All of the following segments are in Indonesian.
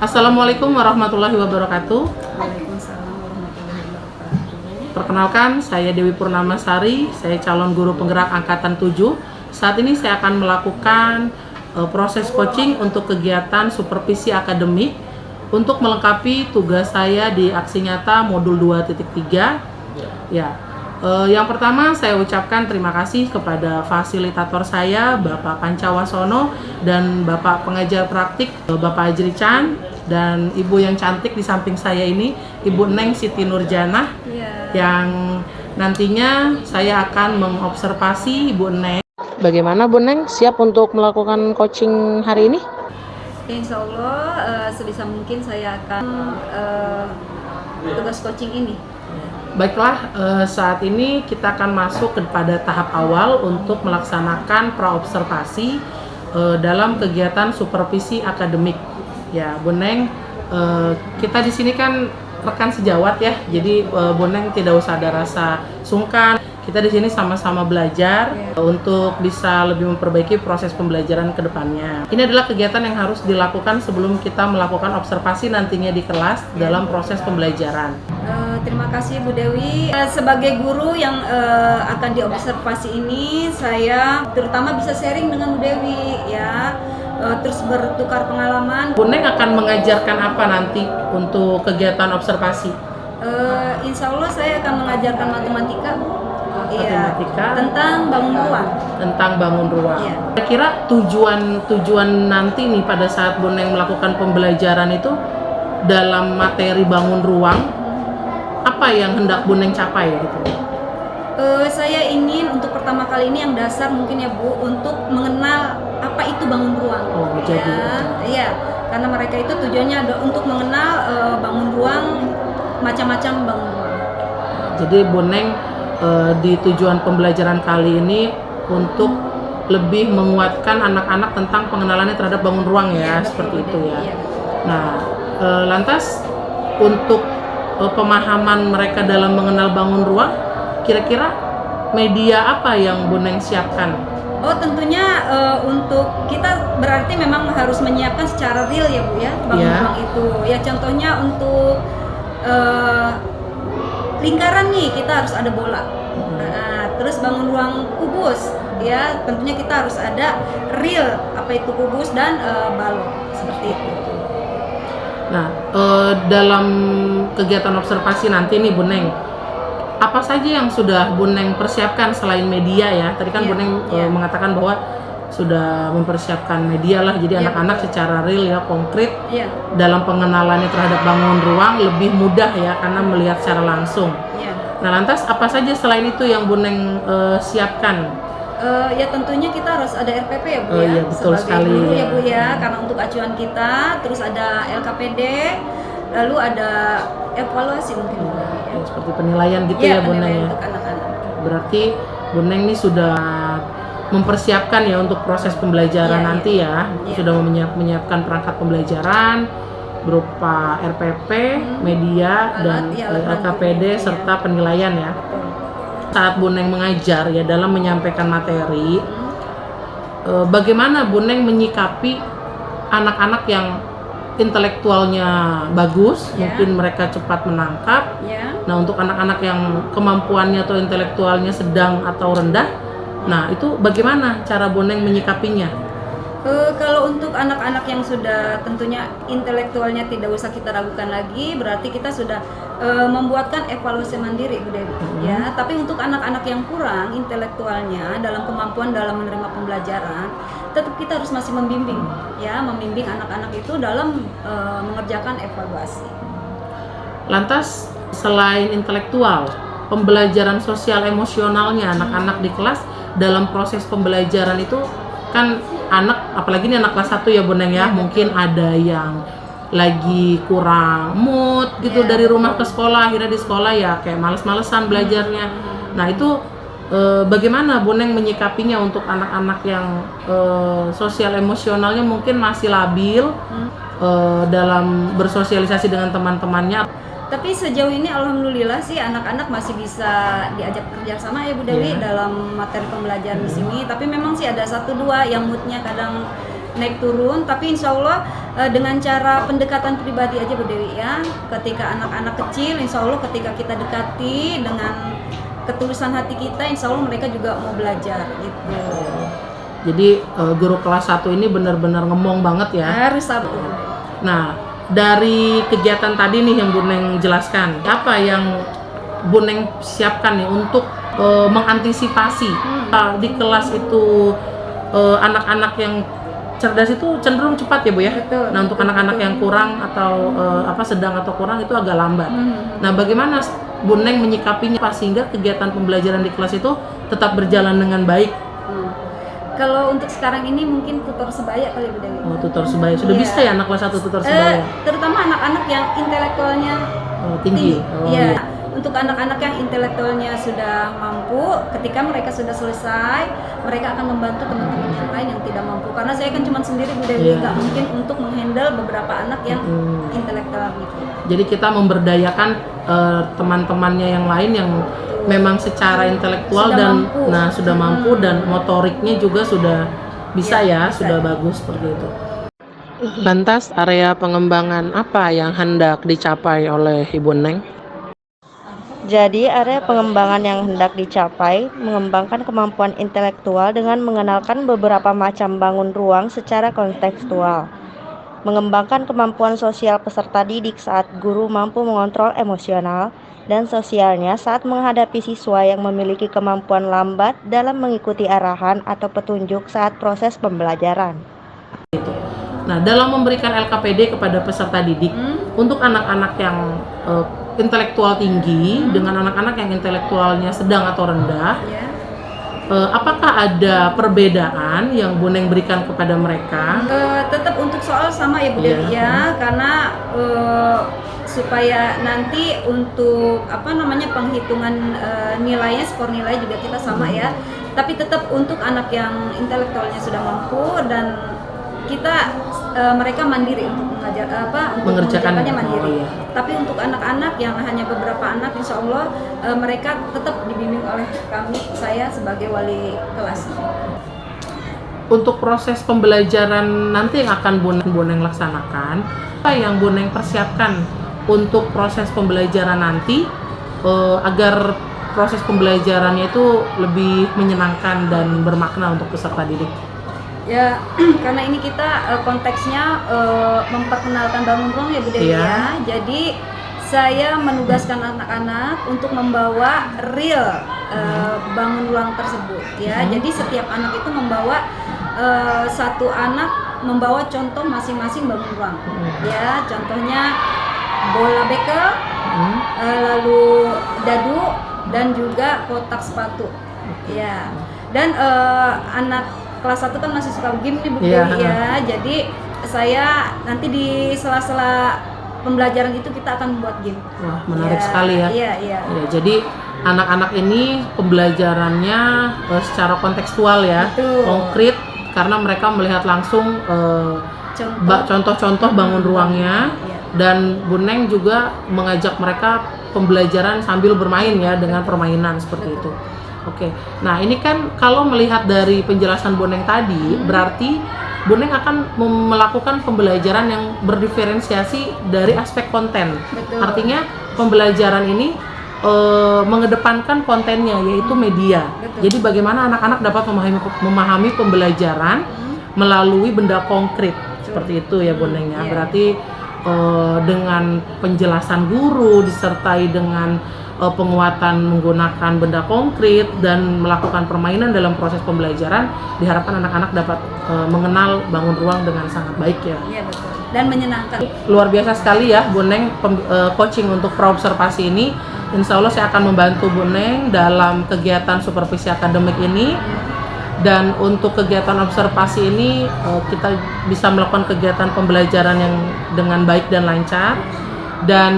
Assalamualaikum warahmatullahi wabarakatuh. Waalaikumsalam warahmatullahi wabarakatuh. Perkenalkan, saya Dewi Purnamasari, saya calon guru penggerak angkatan 7. Saat ini saya akan melakukan proses coaching untuk kegiatan supervisi akademik untuk melengkapi tugas saya di aksi nyata modul 2.3. Ya. Yang pertama saya ucapkan terima kasih kepada fasilitator saya Bapak Pancawasono dan Bapak pengajar praktik Bapak Ajri Chan dan Ibu yang cantik di samping saya ini Ibu Neng Siti Nurjanah yang nantinya saya akan mengobservasi Ibu Neng. Bagaimana Bu Neng, siap untuk melakukan coaching hari ini? Insya Allah sebisa mungkin saya akan tugas coaching ini. Baiklah, saat ini kita akan masuk kepada tahap awal untuk melaksanakan praobservasi dalam kegiatan supervisi akademik. Ya, Bu Neng, kita di sini kan rekan sejawat ya, jadi Bu Neng tidak usah ada rasa sungkan. Kita di sini sama-sama belajar untuk bisa lebih memperbaiki proses pembelajaran ke depannya. Ini adalah kegiatan yang harus dilakukan sebelum kita melakukan observasi nantinya di kelas dalam proses pembelajaran. Terima kasih Bu Dewi. Sebagai guru yang akan diobservasi ini, saya terutama bisa sharing dengan Bu Dewi ya, terus bertukar pengalaman. Bu Neng akan mengajarkan apa nanti untuk kegiatan observasi? Insya Allah saya akan mengajarkan matematika. Matematika Tentang bangun ruang. Tentang bangun ruang. Iya. Kira-kira tujuan nanti nih pada saat Bu Neng melakukan pembelajaran itu dalam materi bangun ruang, apa yang hendak Bu Neng capai gitu? Saya ingin untuk pertama kali ini yang dasar mungkin ya Bu, untuk mengenal apa itu bangun ruang. Oh, jadi Iya, karena mereka itu tujuannya ada untuk mengenal bangun ruang, macam-macam bangun ruang. Jadi Bu Neng di tujuan pembelajaran kali ini untuk lebih menguatkan anak-anak tentang pengenalannya terhadap bangun ruang ya, seperti itu ya. Iya. Nah, lantas untuk pemahaman mereka dalam mengenal bangun ruang, kira-kira media apa yang Bu Neng siapkan? Oh, tentunya untuk kita berarti memang harus menyiapkan secara real ya Bu ya, bangun ruang itu. Ya contohnya untuk lingkaran nih kita harus ada bola. Terus bangun ruang kubus ya, tentunya kita harus ada real apa itu kubus dan balok seperti itu. Nah, dalam kegiatan observasi nanti nih Bu Neng, apa saja yang sudah Bu Neng persiapkan selain media ya? Tadi kan Bu Neng mengatakan bahwa sudah mempersiapkan media lah, jadi anak-anak secara real ya, konkret dalam pengenalannya terhadap bangun ruang lebih mudah ya karena melihat secara langsung. Nah, lantas apa saja selain itu yang Bu Neng siapkan? Ya tentunya kita harus ada RPP ya Bu ya, Iya, betul sebagai sekali, guru ya Bu ya, karena untuk acuan kita, terus ada LKPD, lalu ada evaluasi mungkin Bu ya. Seperti penilaian gitu ya Bu Neng ya. Untuk anak-anak. Berarti Bu Neng ini sudah mempersiapkan ya untuk proses pembelajaran nanti ya. Sudah menyiapkan perangkat pembelajaran berupa RPP, media, dan LKPD serta penilaian ya. Saat Bu Neng mengajar ya dalam menyampaikan materi, bagaimana Bu Neng menyikapi anak-anak yang intelektualnya bagus, mungkin mereka cepat menangkap. Nah, untuk anak-anak yang kemampuannya atau intelektualnya sedang atau rendah, nah itu bagaimana cara Bu Neng menyikapinya? Kalau untuk anak-anak yang sudah tentunya intelektualnya tidak usah kita ragukan lagi, berarti kita sudah membuatkan evaluasi mandiri Bu Dewi ya. Tapi untuk anak-anak yang kurang intelektualnya dalam kemampuan dalam menerima pembelajaran, tetap kita harus masih membimbing ya, membimbing anak-anak itu dalam mengerjakan evaluasi. Lantas selain intelektual, pembelajaran sosial emosionalnya anak-anak di kelas dalam proses pembelajaran itu kan anak, apalagi ini anak kelas 1 ya Bu Neng ya, mungkin ada yang lagi kurang mood gitu dari rumah ke sekolah, akhirnya di sekolah ya kayak males-malesan belajarnya. Nah itu bagaimana Bu Neng menyikapinya untuk anak-anak yang sosial emosionalnya mungkin masih labil dalam bersosialisasi dengan teman-temannya? Tapi sejauh ini alhamdulillah sih anak-anak masih bisa diajak kerja sama ya Bu Dewi dalam materi pembelajaran di sini. Tapi memang sih ada 1-2 yang moodnya kadang naik turun, tapi insya Allah dengan cara pendekatan pribadi aja Bu Dewi ya. Ketika anak-anak kecil, insya Allah ketika kita dekati dengan ketulusan hati kita, insya Allah mereka juga mau belajar gitu. Jadi guru kelas 1 ini benar-benar ngemong banget ya. Harus sabar. Nah, dari kegiatan tadi nih yang Bu Neng jelaskan, apa yang Bu Neng siapkan nih untuk mengantisipasi di kelas itu anak-anak yang cerdas itu cenderung cepat ya Bu ya. Betul, Nah, untuk anak-anak yang kurang atau sedang atau kurang itu agak lambat. Nah, bagaimana Bu Neng menyikapinya sehingga kegiatan pembelajaran di kelas itu tetap berjalan dengan baik? Kalau untuk sekarang ini mungkin tutor sebaya kali Bu Dewi. Oh, tutor sebaya. Sudah Iya. bisa ya anak kelas 1 tutor sebaya? Terutama anak-anak yang intelektualnya Tinggi. Oh, Iya. iya. Untuk anak-anak yang intelektualnya sudah mampu, ketika mereka sudah selesai, mereka akan membantu teman-teman yang lain yang tidak mampu. Karena saya kan cuma sendiri Bu Dewi, Iya. nggak mungkin untuk menghandle beberapa anak yang intelektual gitu. Jadi kita memberdayakan teman-temannya yang lain yang memang secara intelektual Sudah dan mampu. sudah mampu dan motoriknya juga sudah bisa Ya, ya, bisa. sudah bagus seperti itu. Lantas area pengembangan apa yang hendak dicapai oleh Ibu Neng? Jadi, area pengembangan yang hendak dicapai mengembangkan kemampuan intelektual dengan mengenalkan beberapa macam bangun ruang secara kontekstual. Mengembangkan kemampuan sosial peserta didik saat guru mampu mengontrol emosional dan sosialnya saat menghadapi siswa yang memiliki kemampuan lambat dalam mengikuti arahan atau petunjuk saat proses pembelajaran. Nah, dalam memberikan LKPD kepada peserta didik untuk anak-anak yang intelektual tinggi dengan anak-anak yang intelektualnya sedang atau rendah, Ya. apakah ada perbedaan yang Bu Neng berikan kepada mereka? Tetap untuk soal sama ya Bu Dewi ya, karena supaya nanti untuk penghitungan nilainya, skor nilai juga kita sama ya. Tapi tetap untuk anak yang intelektualnya sudah mampu dan kita mereka mandiri untuk mengerjakannya mandiri. Oh, iya. Tapi untuk anak-anak yang hanya beberapa anak, insya Allah mereka tetap dibimbing oleh saya sebagai wali kelas. Untuk proses pembelajaran nanti yang akan Bu Neng laksanakan, apa yang Bu Neng persiapkan untuk proses pembelajaran nanti agar proses pembelajarannya itu lebih menyenangkan dan bermakna untuk peserta didik? Ya, karena ini kita konteksnya memperkenalkan bangun ruang ya Bu Dewi Iya. ya. Jadi saya menugaskan anak-anak untuk membawa real bangun ruang tersebut ya. Jadi setiap anak itu membawa satu anak membawa contoh masing-masing bangun ruang. Ya, contohnya bola bekel, lalu dadu dan juga kotak sepatu. Ya. Dan anak kelas 1 kan masih suka game nih Bu Dewi ya. Jadi saya nanti di sela-sela pembelajaran itu kita akan membuat game. Wah, menarik sekali ya. Iya. Ya, jadi anak-anak ini pembelajarannya secara kontekstual ya, Betul. konkret karena mereka melihat langsung contoh-contoh bangun ruangnya. Iya. Dan Bu Neng juga mengajak mereka pembelajaran sambil bermain ya dengan permainan seperti itu. Oke, nah ini kan kalau melihat dari penjelasan Bu Neng tadi, berarti Bu Neng akan melakukan pembelajaran yang berdiferensiasi dari aspek konten. Betul. Artinya pembelajaran ini mengedepankan kontennya, yaitu media. Betul. Jadi bagaimana anak-anak dapat memahami pembelajaran melalui benda konkret. Seperti itu ya Bu Neng ya. Iya. Berarti dengan penjelasan guru disertai dengan penguatan menggunakan benda konkret dan melakukan permainan dalam proses pembelajaran, diharapkan anak-anak dapat mengenal bangun ruang dengan sangat baik ya. Iya betul. Dan menyenangkan. Luar biasa sekali ya Bu Neng coaching untuk praobservasi ini. Insya Allah saya akan membantu Bu Neng dalam kegiatan supervisi akademik ini. Dan untuk kegiatan observasi ini kita bisa melakukan kegiatan pembelajaran yang dengan baik dan lancar. Dan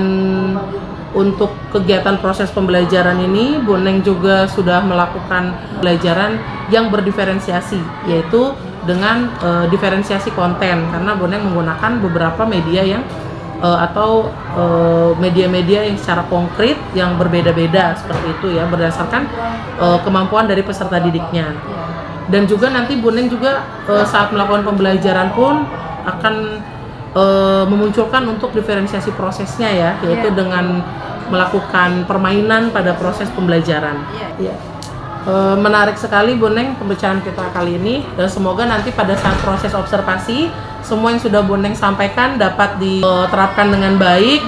untuk kegiatan proses pembelajaran ini, Bu Neng juga sudah melakukan pembelajaran yang berdiferensiasi, yaitu dengan diferensiasi konten, karena Bu Neng menggunakan beberapa media yang atau media-media yang secara konkret yang berbeda-beda seperti itu ya, berdasarkan kemampuan dari peserta didiknya. Dan juga nanti Bu Neng juga saat melakukan pembelajaran pun akan memunculkan untuk diferensiasi prosesnya ya, yaitu dengan melakukan permainan pada proses pembelajaran. Ya. Menarik sekali Bu Neng pembicaraan kita kali ini, dan semoga nanti pada saat proses observasi semua yang sudah Bu Neng sampaikan dapat diterapkan dengan baik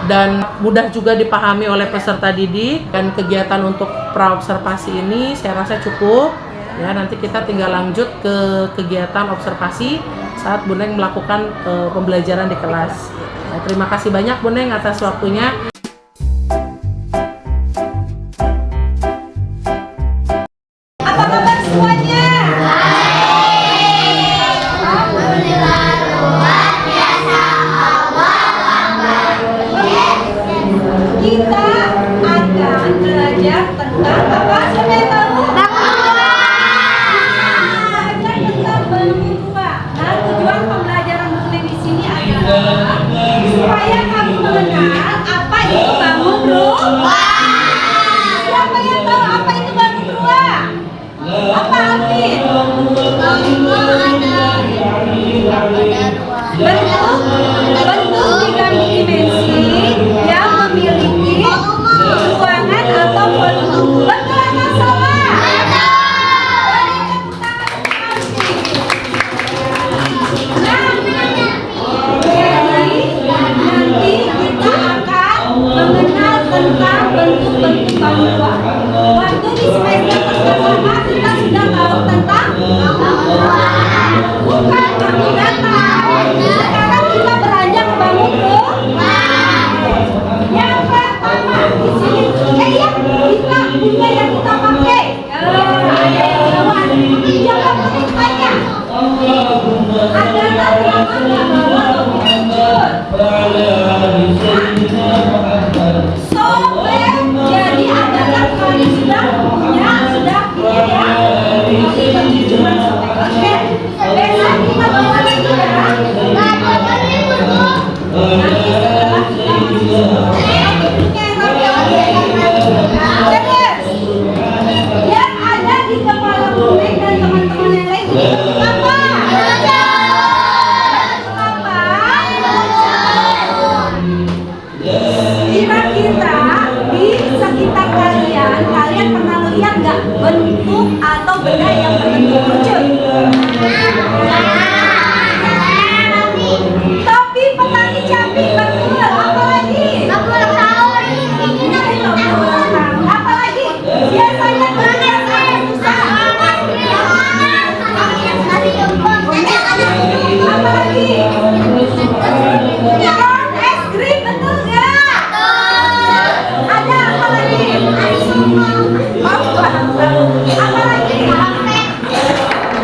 dan mudah juga dipahami oleh peserta didik. Dan kegiatan untuk praobservasi ini saya rasa cukup ya, nanti kita tinggal lanjut ke kegiatan observasi saat Bu Neng melakukan pembelajaran di kelas. Nah, terima kasih banyak Bu Neng atas waktunya. Apa kabar semuanya? Kita akan belajar tentang apa? Siapa yang tahu? Belajar tentang bangun rumah. Nah, tujuan pembelajaran muslim di sini adalah supaya kamu mengenal apa itu bangun rumah. Siapa yang tahu apa itu bangun rumah? Apa Alvin? Bentuk tiga dimensi yang memiliki ruangan atau volume. Betul atau salah? Jadi nanti kita akan mengenal tentang bentuk-bentuk bangunan. Waktu di semester pertama kita sudah tahu tentang bangunan. Bukan kami datang. Sekarang kita beranjak ke bangunan. Yang pertama di sini, kita punya yang kita pakai. Ada yang jawab. Jangan bertanya. Ada tantangan yang sobek, jadi adalah kali sudah punya, sudah punya ya. Ini cuma sobek. Oke, besok kita bawa lagi ya. Nanti setelah kita yang ada di kepala Bu Neng dan teman-teman yang lain itu apa? Kira-kira di sekitar kalian pernah lihat nggak bentuk atau benda yang berbentuk kerucut? Topi petani cabai, betul. Apa lagi? Apa lagi? Biasanya berenang saya susah. Apa lagi? Corn es krim, betul nggak? Ada apa lagi? Apa lagi?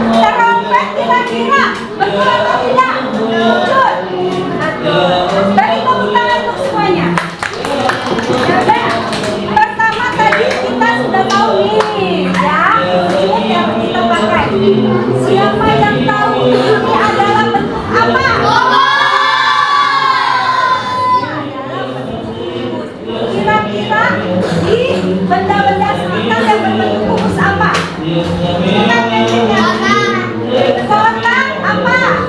Terompet kira-kira betul atau tidak? Betul. Beri tepuk tangan untuk semuanya. Coba. Pertama tadi kita sudah tahu nih ya, bentuk yang kita pakai. Siapa yang tahu ini adalah bentuk apa? Kira-kira di benda-benda sekitar yang berbentuk kubus apa? Kotak apa?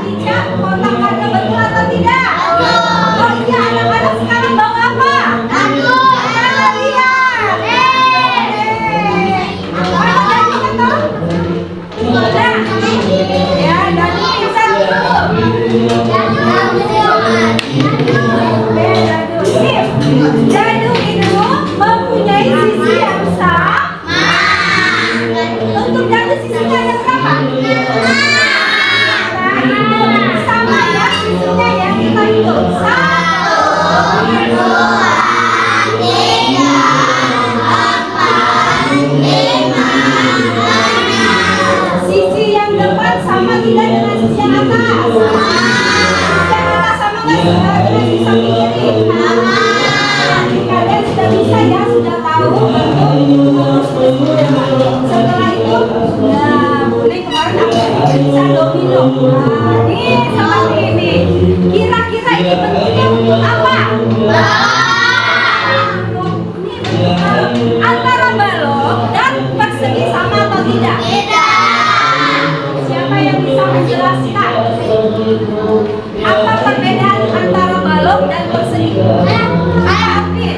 Tidak, kotak ada betul atau tidak? Oh iya, anak-anak sekarang bawa apa? Lihat. Ya, dan bisa Dadu itu mempunyai sisi yang sama. Untuk dadu sisinya yang berapa? Sama ya sisinya ya, kita hitung. 1, 2, 3, 4, 5, 6. Sisi yang depan sama tidak dengan sisi yang atas? Sisi yang atas sama nggak dengan sisi samping kiri? Kalian sudah bisa ya, sudah tahu bentuk. Setelah itu, nah boleh kemarin aku bisa domino. Nah, ini seperti ini. Kira-kira ini bentuknya untuk apa? Apa perbedaan antara balok dan persegi? Ambil.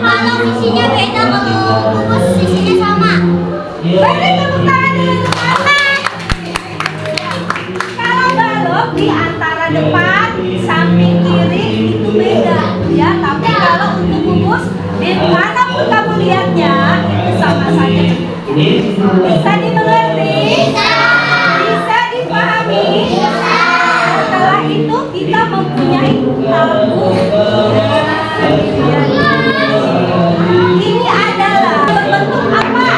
Balok sisinya beda, kalau kubus sisinya sama. Beri tepuk tangan dulu untuk Ahmad. Kalau balok di antara depan, samping kiri itu beda, ya. Tapi kalau untuk kubus, dimanapun kamu lihatnya itu sama saja. Bisa dimengerti? Bisa dipahami? Setelah itu kita mempunyai tabung. Ini adalah berbentuk apa?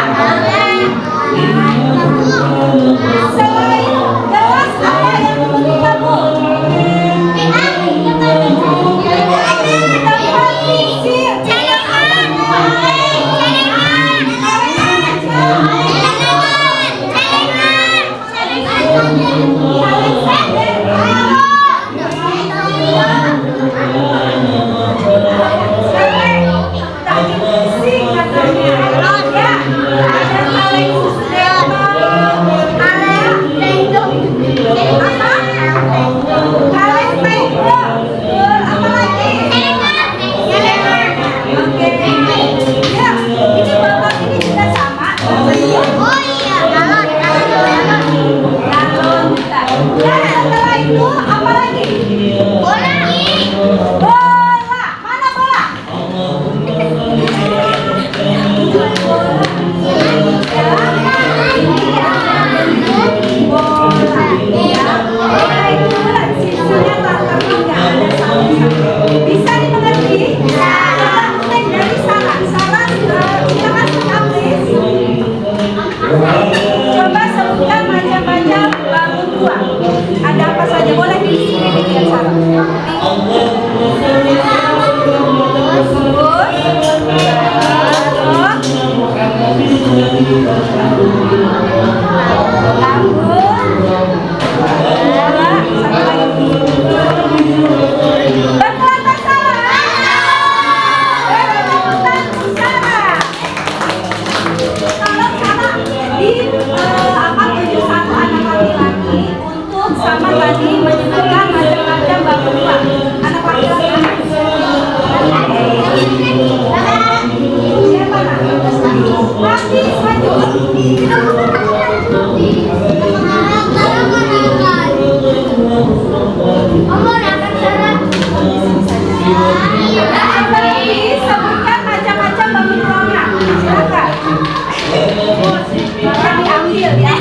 Selain gelas, apa yang berbentuk tabung? Bisa dimengerti? Mulai dari Sarah. Sarah, silakan menulis. Coba sebutkan macam-macam bangun ruang. Ada apa saja? Boleh di sini dilihat Sarah. Sama tadi menyebutkan macam-macam bangun ruang. Anak laki-laki siapa nak? Nanti maju. Sebutkan macam-macam bangun ruangan. Silakan. Jangan diambil ya.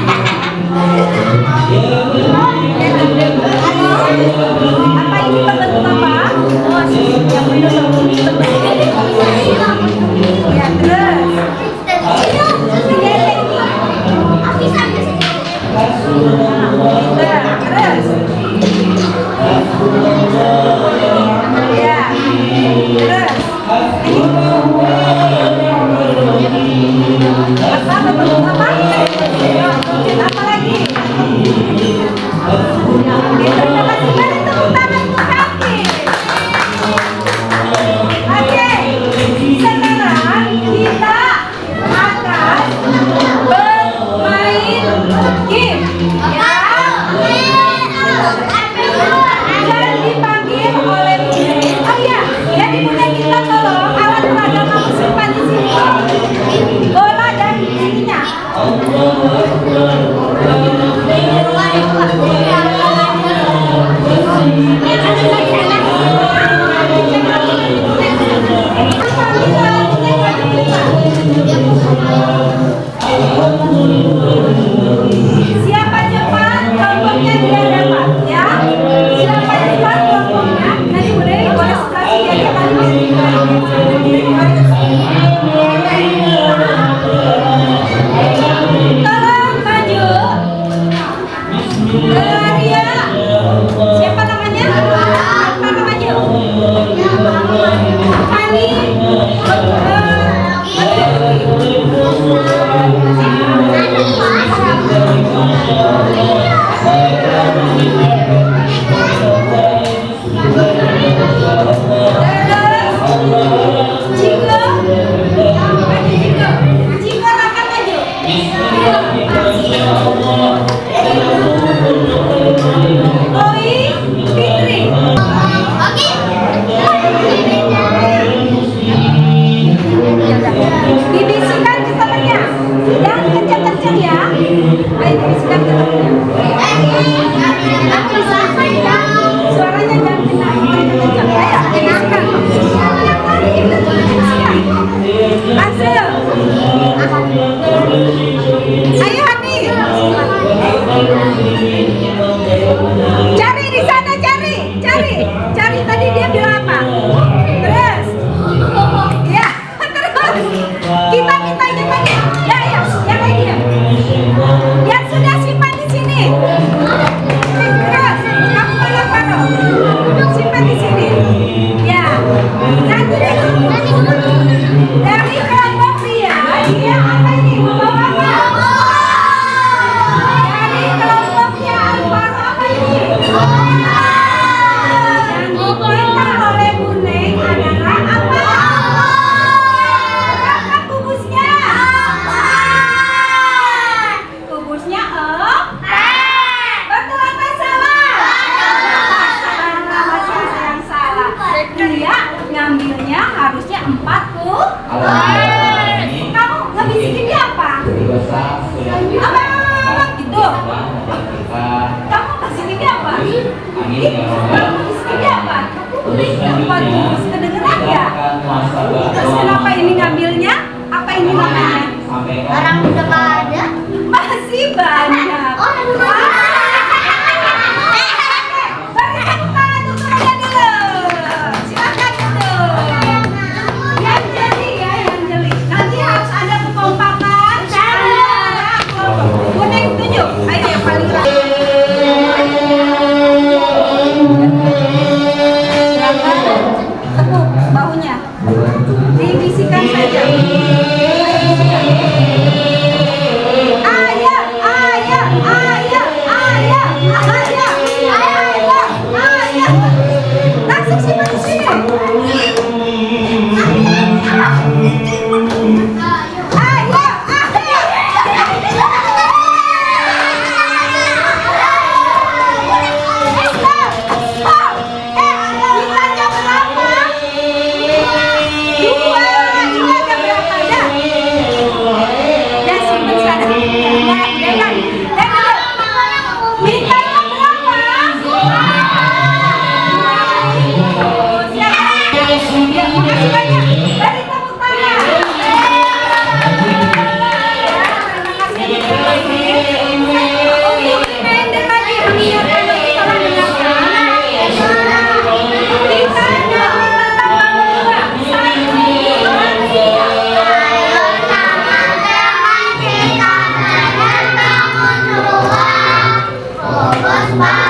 Apa ini berbentuk apa? Oh, yang minus ya, terus terus ya, terus apa berbentuk apa? Apa lagi? Terima kasih banyak, tepuk tangan untuk kami. Oke, sekarang kita akan bermain game, ya. Dan dipanggil oleh Bunda. Oh iya, jadi Bunda kita tolong alat peraga kamu simpan di sini. Bola dan ininya. Siapa cepat, kelompoknya dia dapat, ya. Siapa cepat kelompoknya, nanti Bu Dewi boleh kasih dia tolong maju. Ria, siapa namanya? Siapa namanya? Hani. Jika rakan maju. Cari di sana, cari tadi dia bilang apa? Terus, ya, terus kita mintanya lagi, ya, yang lagi ya, yang sudah simpan di sini. Terus, kamu boleh taruh, simpan di sini. Ya, nanti dari kelompok dia apa ini? Bawa apa? Dari kelompoknya Alfaro apa ini? Yang diminta oleh Bu Neng adalah apa? Berapa kubusnya? Kubusnya betul apa salah? Salah, masih yang salah. Dia ngambilnya harusnya 4 kubus. Kamu ngebisikin dia apa? Apa? Gitu. Kamu bisikin dia apa? Kamu bisikin dia apa? 4 kubus kedengeran ya? Terus kenapa ini ngambilnya? Apa ini namanya? Orang udah nggak ada. Masih banyak. Oh, yang udah Bagi tepuk tangan untuk mereka dulu. Silakan dulu. Yang jeli ya, yang jeli. Nanti harus ada kekompakan. Kuning tunjuk. Ayo yang paling rajin. Silakan tepuk bahunya. Dibisikan saja. Langsung simpan di sini. Nilainya berapa? 2. Nilainya berapa ya? Ya simpan sana. Mintanya berapa? Ya, makasih banyak. Beri tepuk tangan. Pendek lagi. Mengingatkan bagi telah mendengarkan. Kita ada tentang bangun Bersama teman kita dan bangun ruang. Fokus